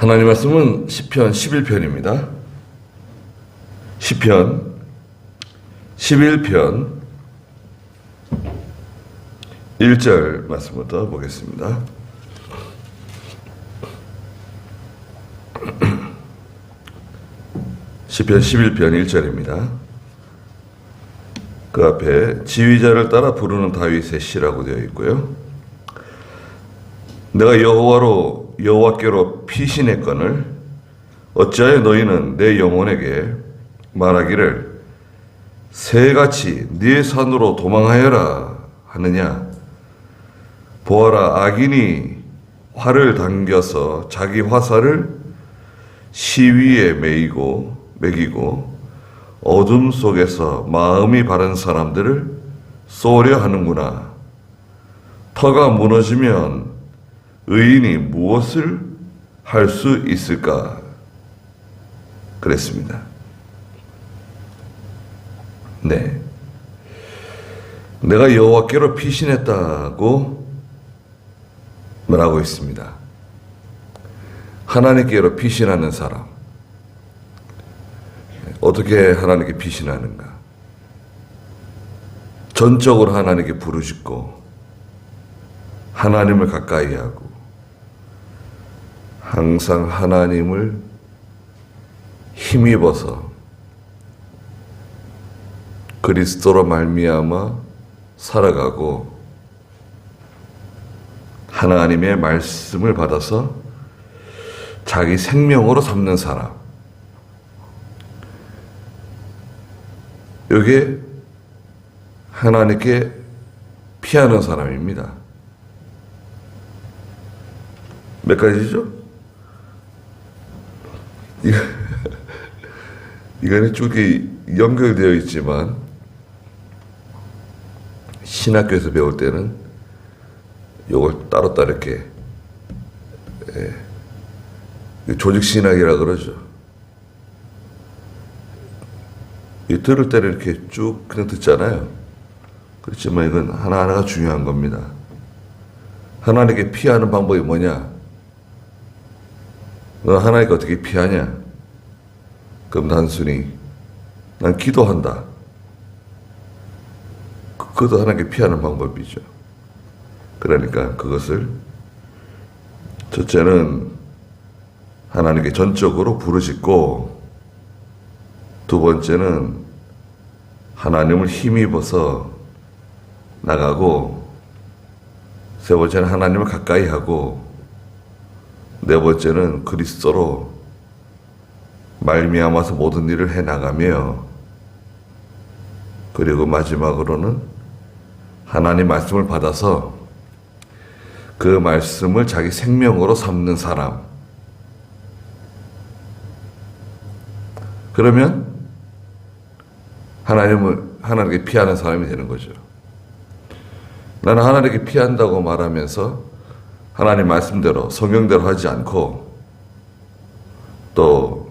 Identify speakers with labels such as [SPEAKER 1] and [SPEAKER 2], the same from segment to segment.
[SPEAKER 1] 하나님 말씀은 시편 11편입니다. 시편 11편 1절 말씀부터 보겠습니다. 시편 11편 1절입니다. 그 앞에 지휘자를 따라 부르는 다윗의 시라고 되어 있고요. 내가 여호와께로 피신했거늘 어찌하여 너희는 내 영혼에게 말하기를 새같이 네 산으로 도망하여라 하느냐. 보아라, 악인이 활을 당겨서 자기 화살을 시위에 매기고 어둠 속에서 마음이 바른 사람들을 쏘려 하는구나. 터가 무너지면 의인이 무엇을 할 수 있을까? 그랬습니다. 네. 내가 여호와께로 피신했다고 말하고 있습니다. 하나님께로 피신하는 사람. 어떻게 하나님께 피신하는가? 전적으로 하나님께 부르짖고 하나님을 가까이 하고 항상 하나님을 힘입어서 그리스도로 말미암아 살아가고 하나님의 말씀을 받아서 자기 생명으로 삼는 사람. 이게 하나님께 피하는 사람입니다. 몇 가지죠? 이거는 쭉 연결되어 있지만 신학교에서 배울 때는 이걸 따로따로 이렇게 조직신학이라 그러죠. 들을 때는 이렇게 쭉 그냥 듣잖아요. 그렇지만 이건 하나하나가 중요한 겁니다. 하나님께 피하는 방법이 뭐냐? 너 하나님께 어떻게 피하냐? 그럼 단순히 난 기도한다. 그것도 하나님께 피하는 방법이죠. 그러니까 그것을 첫째는 하나님께 전적으로 부르짖고, 두 번째는 하나님을 힘입어서 나가고, 세 번째는 하나님을 가까이 하고, 네 번째는 그리스도로 말미암아서 모든 일을 해나가며, 그리고 마지막으로는 하나님 말씀을 받아서 그 말씀을 자기 생명으로 삼는 사람. 그러면 하나님께 피하는 사람이 되는 거죠. 나는 하나님께 피한다고 말하면서 하나님 말씀대로 성경대로 하지 않고 또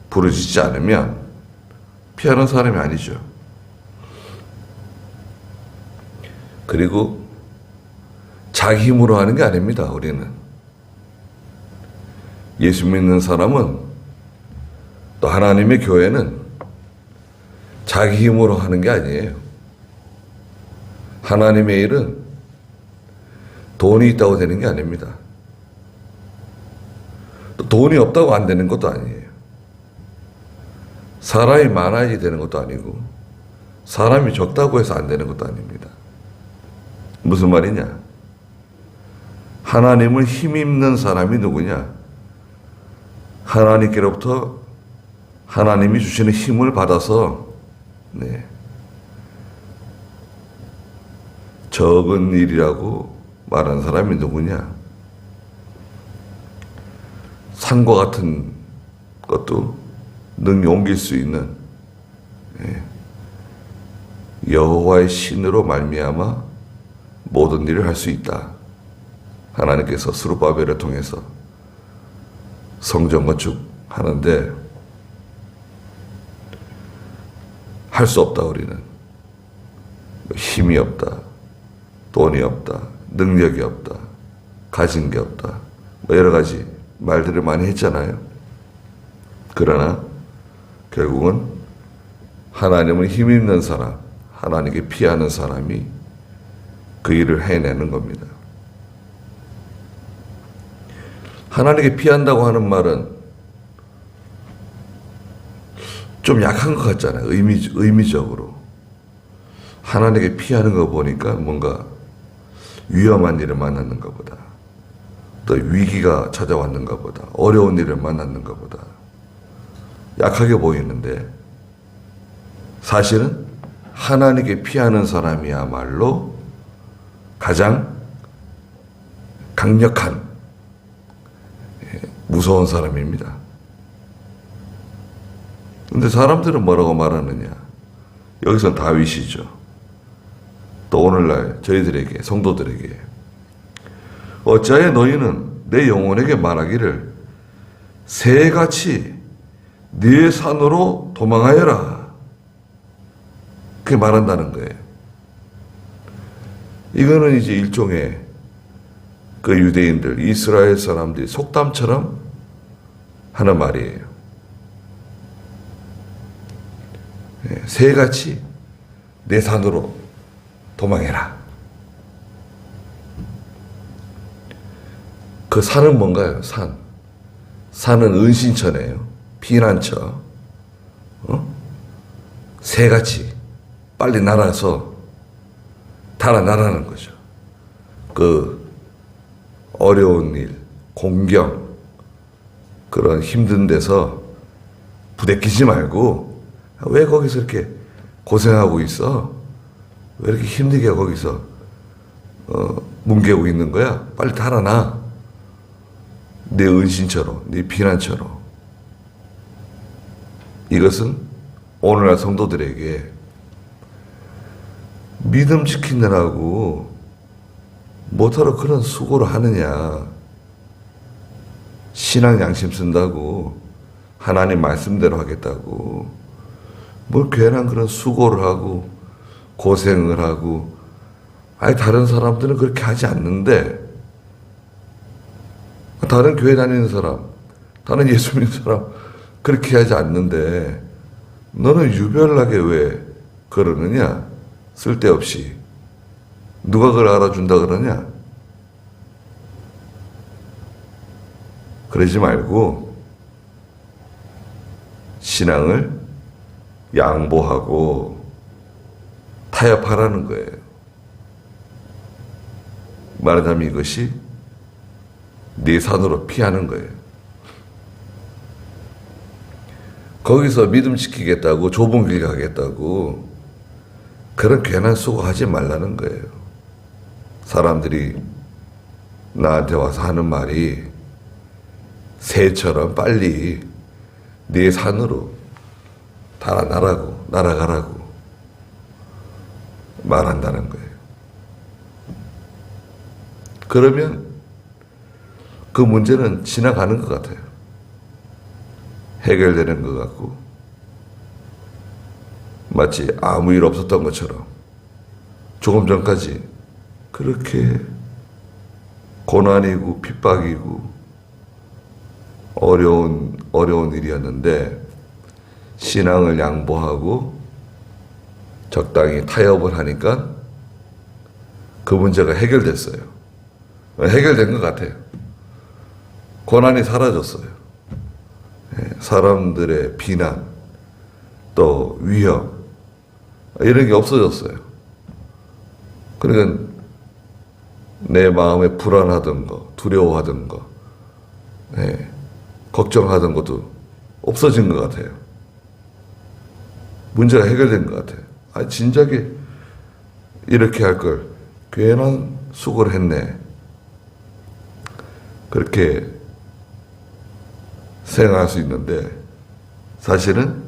[SPEAKER 1] 부르짖지 않으면 피하는 사람이 아니죠. 그리고 자기 힘으로 하는 게 아닙니다. 우리는 예수 믿는 사람은, 또 하나님의 교회는 자기 힘으로 하는 게 아니에요. 하나님의 일은 돈이 있다고 되는 게 아닙니다. 또 돈이 없다고 안 되는 것도 아니에요. 사람이 많아야지 되는 것도 아니고 사람이 적다고 해서 안 되는 것도 아닙니다. 무슨 말이냐? 하나님을 힘입는 사람이 누구냐? 하나님께로부터 하나님이 주시는 힘을 받아서 적은 일이라고 말하는 사람이 누구냐? 산과 같은 것도 능히 옮길 수 있는 여호와의 신으로 말미암아 모든 일을 할 수 있다. 하나님께서 스룹바벨을 통해서 성전 건축하는데 할 수 없다. 우리는 힘이 없다, 돈이 없다, 능력이 없다, 가진 게 없다, 뭐 여러 가지 말들을 많이 했잖아요. 그러나 결국은 하나님을 힘입는 사람, 하나님께 피하는 사람이 그 일을 해내는 겁니다. 하나님께 피한다고 하는 말은 좀 약한 것 같잖아요. 의미적으로. 하나님께 피하는 거 보니까 뭔가 위험한 일을 만났는가 보다. 또 위기가 찾아왔는가 보다. 어려운 일을 만났는가 보다. 약하게 보이는데 사실은 하나님께 피하는 사람이야말로 가장 강력한 무서운 사람입니다. 근데 사람들은 뭐라고 말하느냐? 여기선 다윗이죠. 또 오늘날 저희들에게, 성도들에게 어찌하여 너희는 내 영혼에게 말하기를 새같이 네 산으로 도망하여라. 그렇게 말한다는 거예요. 이거는 이제 일종의 그 유대인들, 이스라엘 사람들이 속담처럼 하는 말이에요. 새같이 내 산으로 도망해라. 그 산은 뭔가요? 산은 은신처네요. 피난처. 새같이 빨리 날아서 달아나라는 거죠. 그 어려운 일, 공경, 그런 힘든 데서 부대끼지 말고 왜 거기서 이렇게 고생하고 있어? 왜 이렇게 힘들게 거기서 뭉개고 있는 거야? 빨리 달아나. 내 은신처로, 내 피난처로. 이것은 오늘날 성도들에게 믿음 지키느라고 뭐하러 그런 수고를 하느냐. 신앙 양심 쓴다고, 하나님 말씀대로 하겠다고, 뭐 괜한 그런 수고를 하고 고생을 하고. 아니 다른 사람들은 그렇게 하지 않는데, 다른 교회 다니는 사람, 다른 예수 믿는 사람 그렇게 하지 않는데 너는 유별나게 왜 그러느냐? 쓸데없이. 누가 그걸 알아준다 그러냐? 그러지 말고 신앙을 양보하고 타협하라는 거예요. 말하자면 이것이 네 산으로 피하는 거예요. 거기서 믿음 지키겠다고, 좁은 길 가겠다고 그런 괜한 수고하지 말라는 거예요. 사람들이 나한테 와서 하는 말이 새처럼 빨리 네 산으로 날아가라고 말한다는 거예요. 그러면 그 문제는 지나가는 것 같아요. 해결되는 것 같고, 마치 아무 일 없었던 것처럼. 조금 전까지 그렇게 고난이고 핍박이고 어려운 일이었는데 신앙을 양보하고 적당히 타협을 하니까 그 문제가 해결됐어요. 해결된 것 같아요. 고난이 사라졌어요. 사람들의 비난, 또 위협, 이런 게 없어졌어요. 그러니까 내 마음에 불안하던 거, 두려워하던 거, 걱정하던 것도 없어진 것 같아요. 문제가 해결된 것 같아요. 진작에 이렇게 할 걸 괜한 수고를 했네. 그렇게 생각할 수 있는데 사실은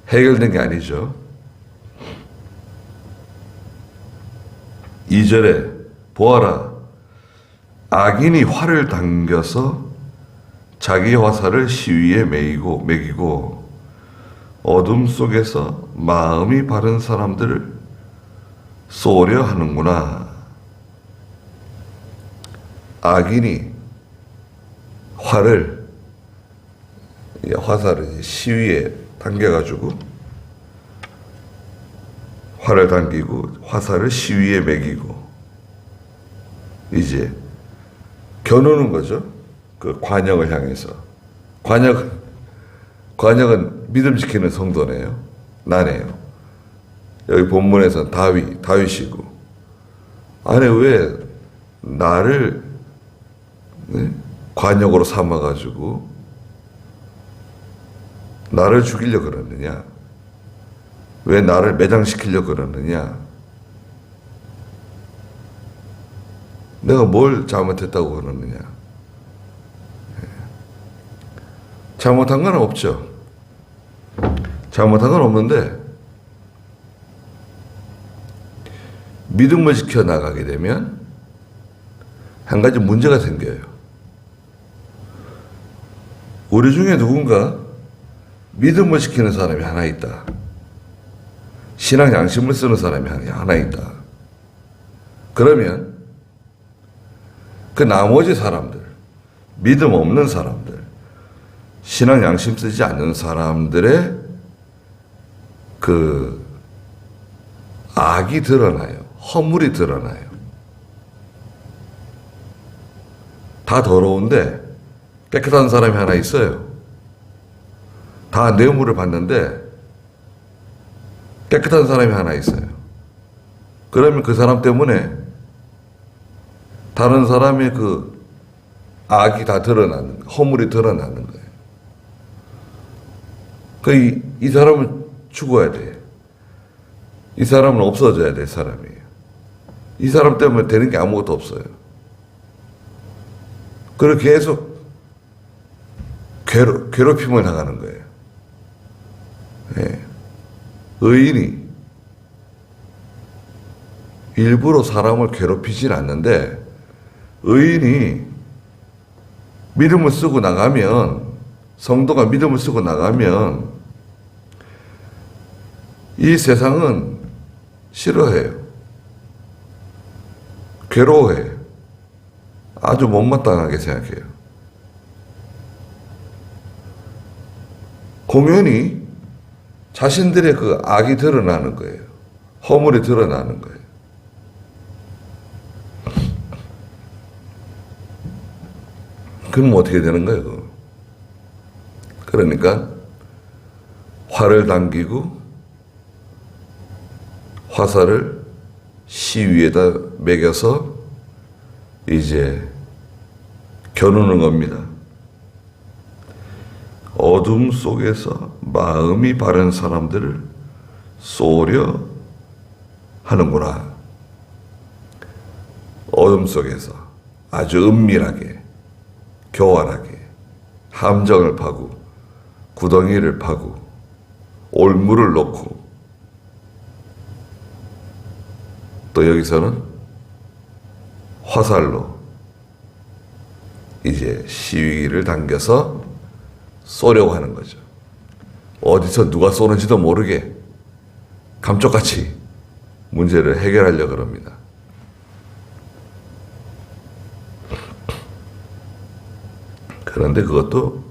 [SPEAKER 1] 해결된 게 아니죠. 2절에 보아라, 악인이 활을 당겨서 자기 화살을 시위에 매기고 어둠 속에서 마음이 바른 사람들을 쏘려 하는구나. 악인이 화살을 시위에 당겨가지고 활을 당기고 화살을 시위에 매기고 이제 겨누는 거죠. 그 관역을 향해서. 관역은 믿음 지키는 성도네요. 나네요. 여기 본문에서는 다윗이고. 아니 왜 나를 관역으로 삼아가지고 나를 죽이려고 그러느냐? 왜 나를 매장시키려고 그러느냐? 내가 뭘 잘못했다고 그러느냐? 잘못한 건 없죠. 잘못한 건 없는데 믿음을 지켜 나가게 되면 한 가지 문제가 생겨요. 우리 중에 누군가 믿음을 지키는 사람이 하나 있다. 신앙 양심을 쓰는 사람이 하나 있다. 그러면 그 나머지 사람들, 믿음 없는 사람들, 신앙 양심 쓰지 않는 사람들의 그 악이 드러나요. 허물이 드러나요. 다 더러운데 깨끗한 사람이 하나 있어요. 다 뇌물을 받는데 깨끗한 사람이 하나 있어요. 그러면 그 사람 때문에 다른 사람의 그 악이 다 드러나는 거예요. 허물이 드러나는 거예요. 이 사람은 죽어야 돼. 이 사람은 없어져야 될 사람이에요. 이 사람 때문에 되는 게 아무것도 없어요. 그리고 계속 괴롭힘을 당하는 거예요. 네. 의인이 일부러 사람을 괴롭히진 않는데 의인이 믿음을 쓰고 나가면 성도가 믿음을 쓰고 나가면 이 세상은 싫어해요. 괴로워해요. 아주 못마땅하게 생각해요. 공연히 자신들의 그 악이 드러나는 거예요. 허물이 드러나는 거예요. 그럼 어떻게 되는 거예요? 그러니까 활을 당기고 화살을 시위에다 매겨서 이제 겨누는 겁니다. 어둠 속에서 마음이 바른 사람들을 쏘려 하는구나. 어둠 속에서 아주 은밀하게, 교활하게 함정을 파고 구덩이를 파고 올무를 놓고 또 여기서는 화살로 이제 시위를 당겨서 쏘려고 하는 거죠. 어디서 누가 쏘는지도 모르게 감쪽같이 문제를 해결하려고 합니다. 그런데 그것도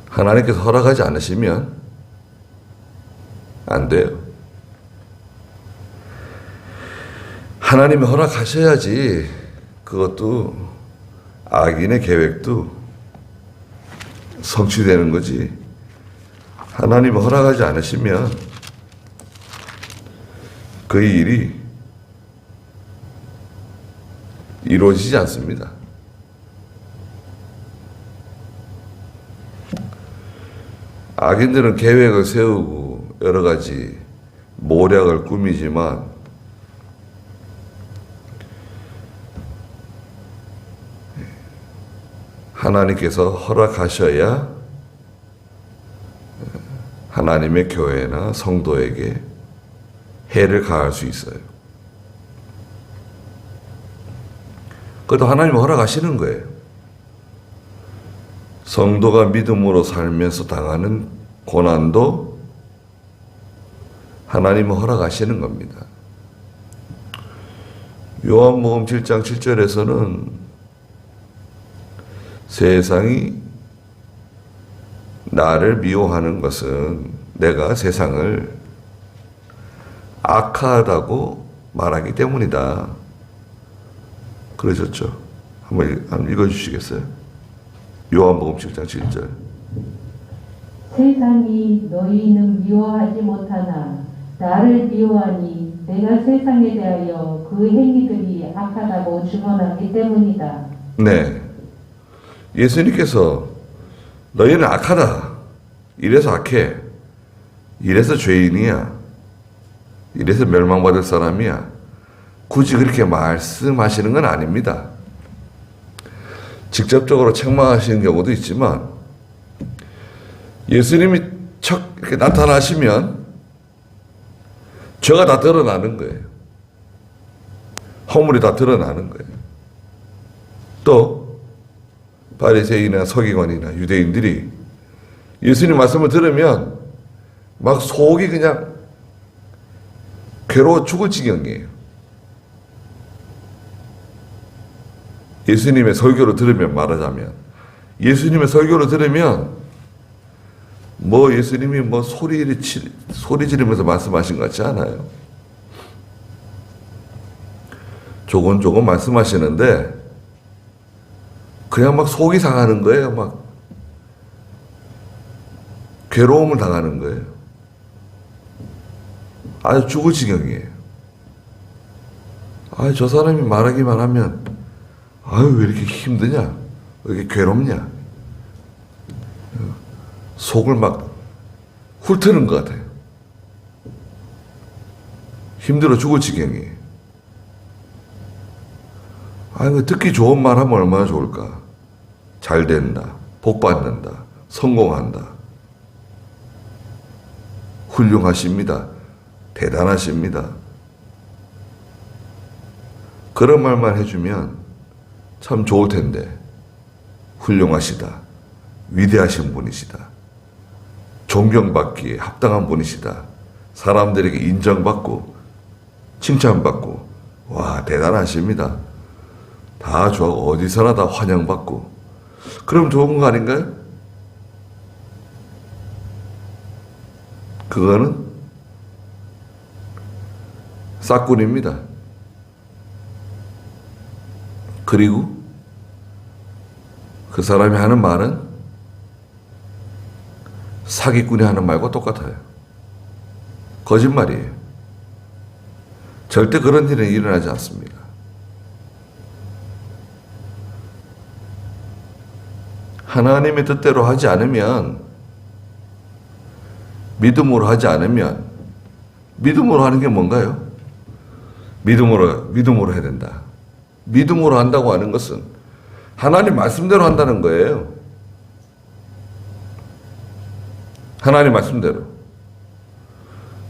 [SPEAKER 1] 하나님께서 허락하지 않으시면 안 돼요. 하나님이 허락하셔야지 그것도 악인의 계획도 성취되는 거지. 하나님이 허락하지 않으시면 그 일이 이루어지지 않습니다. 악인들은 계획을 세우고 여러 가지 모략을 꾸미지만 하나님께서 허락하셔야 하나님의 교회나 성도에게 해를 가할 수 있어요. 그것도 하나님이 허락하시는 거예요. 성도가 믿음으로 살면서 당하는 고난도 하나님이 허락하시는 겁니다. 요한복음 7장 7절에서는 세상이 나를 미워하는 것은 내가 세상을 악하다고 말하기 때문이다. 그러셨죠. 한번 읽어주시겠어요? 요한복음 7장 7절.
[SPEAKER 2] 세상이 너희는 미워하지 못하나 나를 미워하니 내가 세상에 대하여 그 행위들이 악하다고 주문하기 때문이다.
[SPEAKER 1] 네. 예수님께서 너희는 악하다. 이래서 악해. 이래서 죄인이야. 이래서 멸망받을 사람이야. 굳이 그렇게 말씀하시는 건 아닙니다. 직접적으로 책망하시는 경우도 있지만 예수님이 척 이렇게 나타나시면 죄가 다 드러나는 거예요. 허물이 다 드러나는 거예요. 또 바리새인이나 서기관이나 유대인들이 예수님 말씀을 들으면 막 속이 그냥 괴로워 죽을 지경이에요. 예수님의 설교를 들으면 말하자면 예수님의 설교를 들으면 예수님이 소리 지르면서 말씀하신 것 같지 않아요. 조곤조곤 말씀하시는데 그냥 막 속이 상하는 거예요. 막 괴로움을 당하는 거예요. 아주 죽을 지경이에요. 저 사람이 말하기만 하면 왜 이렇게 힘드냐? 왜 이렇게 괴롭냐? 속을 막 훑트는 것 같아요. 힘들어 죽을 지경이에요. 듣기 좋은 말 하면 얼마나 좋을까? 잘 된다, 복 받는다, 성공한다. 훌륭하십니다. 대단하십니다. 그런 말만 해주면 참 좋을 텐데, 훌륭하시다, 위대하신 분이시다, 존경받기에 합당한 분이시다, 사람들에게 인정받고 칭찬받고 대단하십니다. 다 좋아, 어디서나 다 환영받고. 그럼 좋은 거 아닌가요? 그거는 싹군입니다. 그리고 그 사람이 하는 말은 사기꾼이 하는 말과 똑같아요. 거짓말이에요. 절대 그런 일은 일어나지 않습니다. 하나님의 뜻대로 하지 않으면, 믿음으로 하지 않으면, 믿음으로 하는 게 뭔가요? 믿음으로 해야 된다. 믿음으로 한다고 하는 것은 하나님 말씀대로 한다는 거예요. 하나님 말씀대로.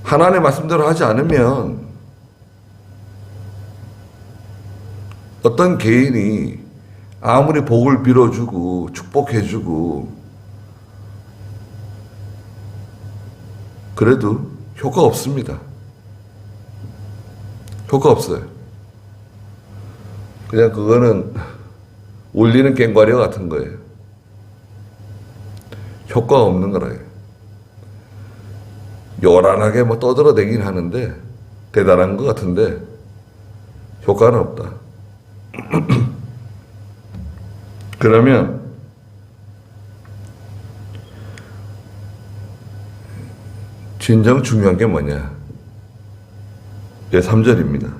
[SPEAKER 1] 하나님 말씀대로 하지 않으면 어떤 개인이 아무리 복을 빌어주고 축복해주고 그래도 효과 없습니다. 효과 없어요. 그냥 그거는 울리는 꽹과리와 같은 거예요. 효과가 없는 거라요. 요란하게 떠들어대긴 하는데, 대단한 것 같은데 효과는 없다. 그러면 진정 중요한 게 뭐냐? 3절입니다.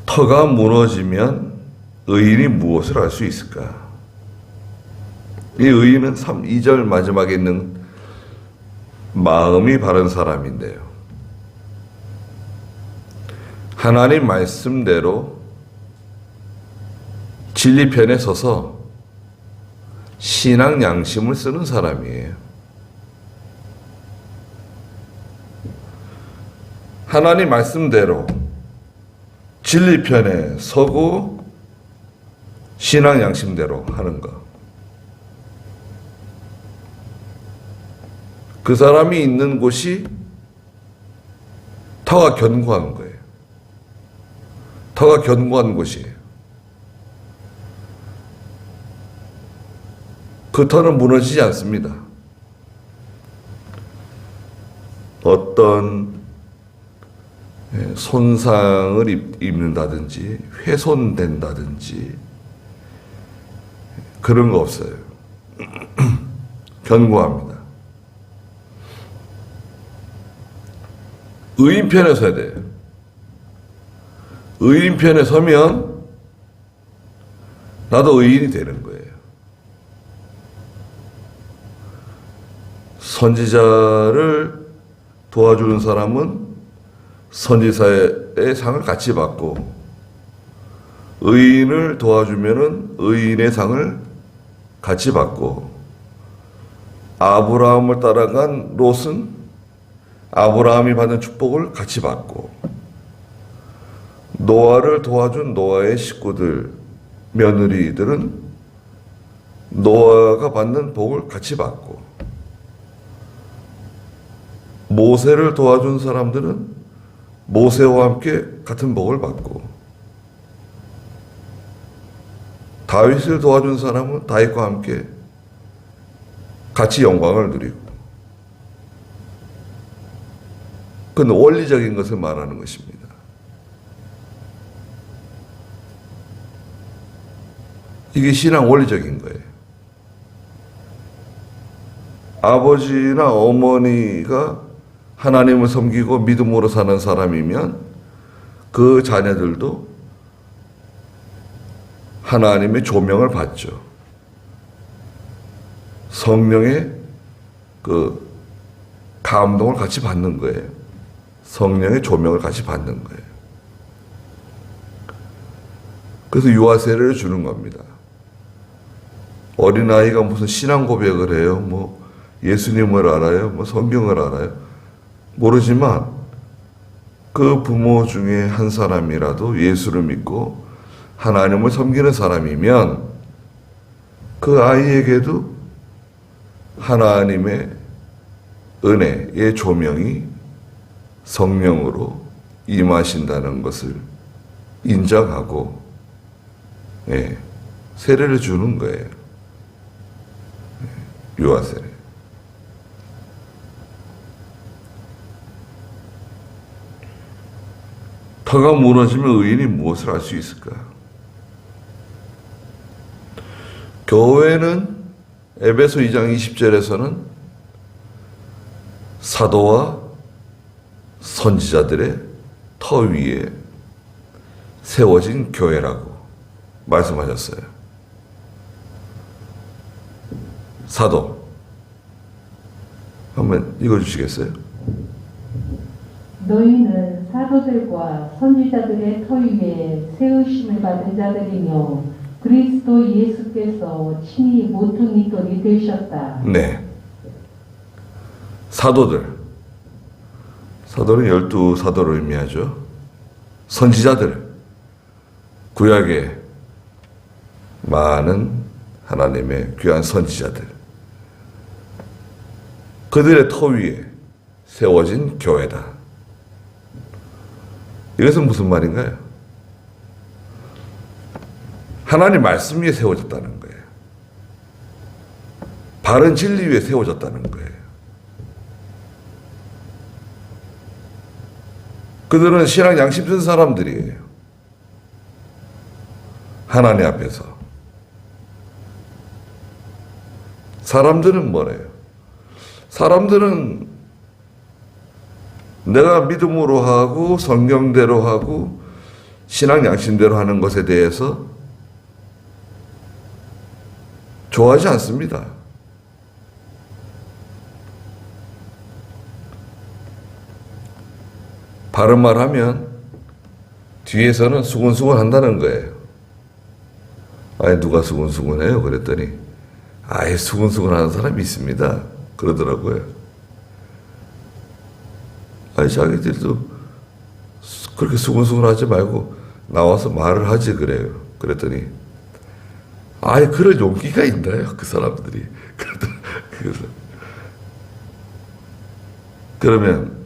[SPEAKER 1] 터가 무너지면 의인이 무엇을 할 수 있을까? 이 의인은 2절 마지막에 있는 마음이 바른 사람인데요. 하나님 말씀대로 진리편에 서서 신앙 양심을 쓰는 사람이에요. 하나님 말씀대로 진리편에 서고 신앙 양심대로 하는 것. 그 사람이 있는 곳이 터가 견고한 거예요. 터가 견고한 곳이에요. 그 터는 무너지지 않습니다. 어떤 손상을 입는다든지 훼손된다든지 그런 거 없어요. 견고합니다. 의인 편에 서야 돼요. 의인 편에 서면 나도 의인이 되는 거예요. 선지자를 도와주는 사람은 선지자의 상을 같이 받고, 의인을 도와주면은 의인의 상을 같이 받고, 아브라함을 따라간 롯은 아브라함이 받는 축복을 같이 받고, 노아를 도와준 노아의 식구들, 며느리들은 노아가 받는 복을 같이 받고, 모세를 도와준 사람들은 모세와 함께 같은 복을 받고, 다윗을 도와준 사람은 다윗과 함께 같이 영광을 누리고, 그건 원리적인 것을 말하는 것입니다. 이게 신앙 원리적인 거예요. 아버지나 어머니가 하나님을 섬기고 믿음으로 사는 사람이면 그 자녀들도 하나님의 조명을 받죠. 성령의 그 감동을 같이 받는 거예요. 성령의 조명을 같이 받는 거예요. 그래서 유아 세례를 주는 겁니다. 어린아이가 무슨 신앙 고백을 해요? 뭐 예수님을 알아요? 뭐 성경을 알아요? 모르지만 그 부모 중에 한 사람이라도 예수를 믿고 하나님을 섬기는 사람이면 그 아이에게도 하나님의 은혜의 조명이 성령으로 임하신다는 것을 인정하고 세례를 주는 거예요. 유아 세례. 터가 무너지면 의인이 무엇을 할 수 있을까? 교회는 에베소 2장 20절에서는 사도와 선지자들의 터 위에 세워진 교회라고 말씀하셨어요. 사도 한번 읽어주시겠어요?
[SPEAKER 2] 너희는 사도들과 선지자들의 터 위에 세우심을 받은 자들이며 그리스도 예수께서 친히 모퉁이돌이 되셨다.
[SPEAKER 1] 네. 사도들. 사도는 12사도를 의미하죠. 선지자들. 구약의 많은 하나님의 귀한 선지자들. 그들의 터 위에 세워진 교회다. 이것은 무슨 말인가요? 하나님 말씀 위에 세워졌다는 거예요. 바른 진리 위에 세워졌다는 거예요. 그들은 신앙 양심 쓴 사람들이에요. 하나님 앞에서. 사람들은 뭐래요? 사람들은 내가 믿음으로 하고 성경대로 하고 신앙 양심대로 하는 것에 대해서 좋아하지 않습니다. 바른 말 하면 뒤에서는 수근수근 한다는 거예요. 아니 누가 수근수근해요? 그랬더니 아예 수근수근 하는 사람이 있습니다. 그러더라고요. 아니 자기들도 그렇게 수근수근 하지 말고 나와서 말을 하지 그래요. 그랬더니 아예 그럴 용기가 있나요? 그 사람들이. 그래서 그러면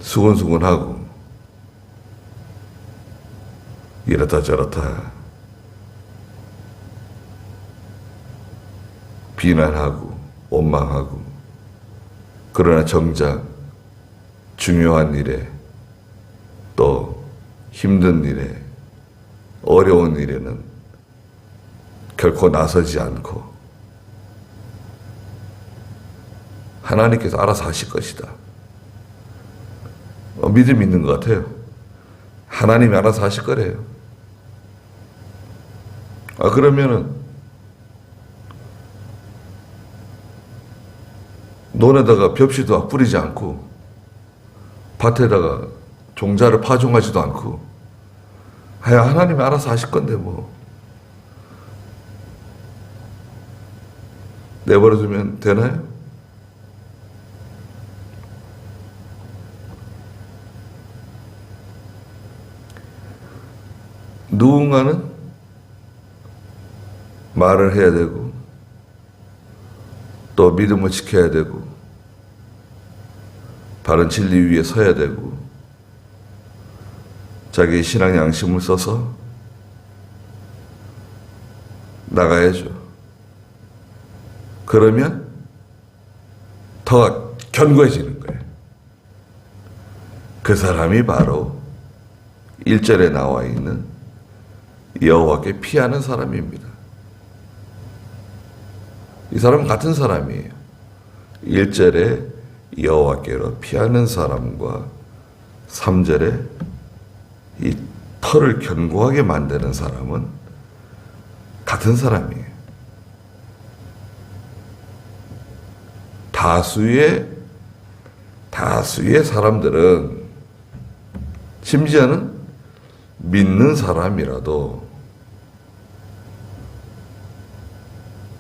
[SPEAKER 1] 수근수근하고 이렇다 저렇다 비난하고 원망하고, 그러나 정작 중요한 일에, 또 힘든 일에, 어려운 일에는 결코 나서지 않고 하나님께서 알아서 하실 것이다. 믿음이 있는 것 같아요. 하나님이 알아서 하실 거래요. 그러면은 논에다가 벽시도 뿌리지 않고 밭에다가 종자를 파종하지도 않고 하나님이 알아서 하실 건데 뭐 내버려두면 되나요? 누군가는 말을 해야 되고 또 믿음을 지켜야 되고 바른 진리 위에 서야 되고 자기의 신앙 양심을 써서 나가야죠. 그러면 더 견고해지는 거예요. 그 사람이 바로 1절에 나와 있는 여호와께 피하는 사람입니다. 이 사람은 같은 사람이에요. 1절에 여호와께로 피하는 사람과 3절에 이 털을 견고하게 만드는 사람은 같은 사람이에요. 다수의 사람들은 심지어는 믿는 사람이라도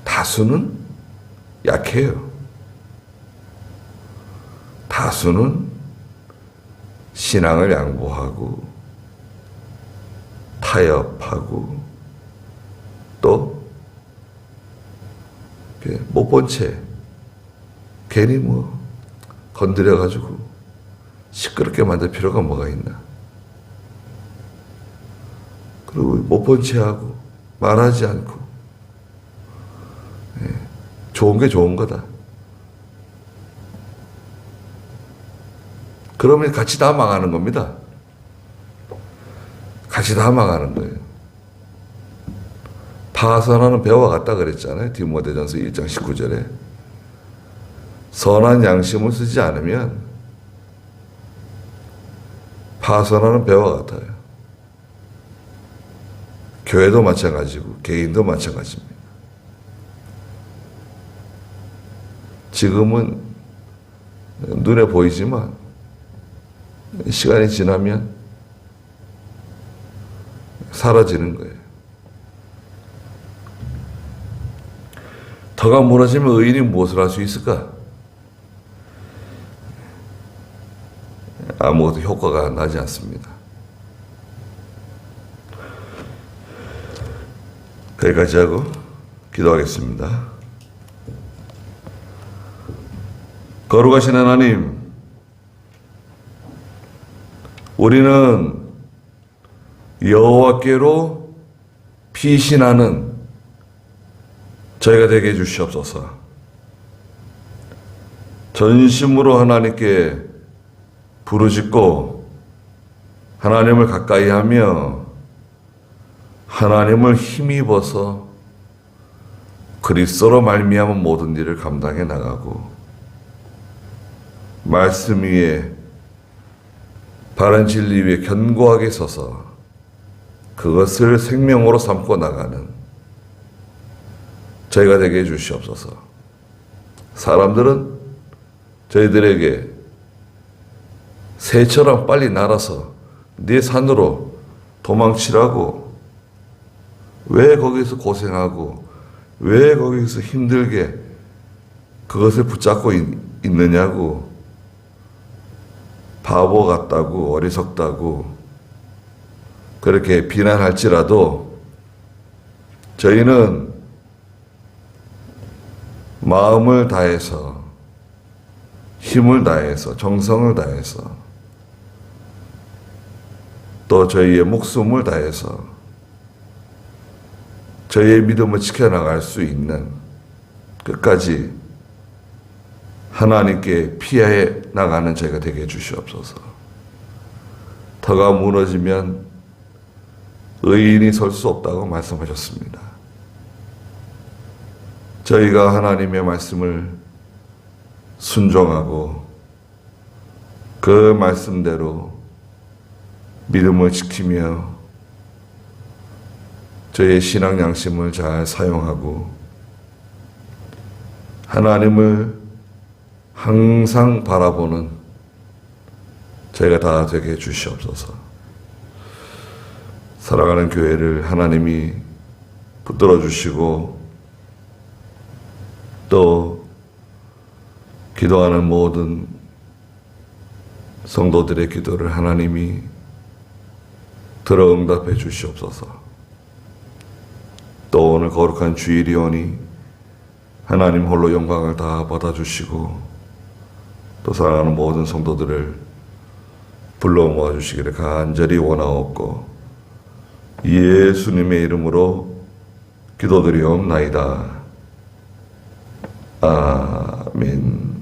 [SPEAKER 1] 다수는 약해요. 다수는 신앙을 양보하고 타협하고 또 못 본 채 괜히 뭐 건드려가지고 시끄럽게 만들 필요가 뭐가 있나. 그리고 못 본 채 하고 말하지 않고 좋은 게 좋은 거다. 그러면 같이 다 망하는 겁니다. 같이 다 망하는 거예요. 파선하는 배와 같다 그랬잖아요. 디모데전서 1장 19절에. 선한 양심을 쓰지 않으면 파선하는 배와 같아요. 교회도 마찬가지고 개인도 마찬가지입니다. 지금은 눈에 보이지만 시간이 지나면 사라지는 거예요. 터가 무너지면 의인이 무엇을 할 수 있을까? 아무것도 효과가 나지 않습니다. 여기까지 하고 기도하겠습니다. 거룩하신 하나님, 우리는 여호와께로 피신하는 저희가 되게 해주시옵소서. 전심으로 하나님께 부르짖고 하나님을 가까이 하며 하나님을 힘입어서 그리스도로 말미암은 모든 일을 감당해 나가고 말씀 위에 바른 진리 위에 견고하게 서서 그것을 생명으로 삼고 나가는 저희가 되게 해주시옵소서. 사람들은 저희들에게 새처럼 빨리 날아서 네 산으로 도망치라고, 왜 거기서 고생하고 왜 거기서 힘들게 그것을 붙잡고 있느냐고, 바보 같다고 어리석다고 그렇게 비난할지라도 저희는 마음을 다해서 힘을 다해서 정성을 다해서 또 저희의 목숨을 다해서 저희의 믿음을 지켜나갈 수 있는 끝까지 하나님께 피해 나가는 저희가 되게 해주시옵소서. 터가 무너지면 의인이 설 수 없다고 말씀하셨습니다. 저희가 하나님의 말씀을 순종하고 그 말씀대로 믿음을 지키며 저희의 신앙 양심을 잘 사용하고 하나님을 항상 바라보는 저희가 다 되게 해주시옵소서. 사랑하는 교회를 하나님이 붙들어 주시고 또 기도하는 모든 성도들의 기도를 하나님이 들어 응답해 주시옵소서. 또 오늘 거룩한 주일이오니 하나님 홀로 영광을 다 받아주시고 또 사랑하는 모든 성도들을 불러 모아주시기를 간절히 원하옵고 예수님의 이름으로 기도드리옵나이다. 아멘.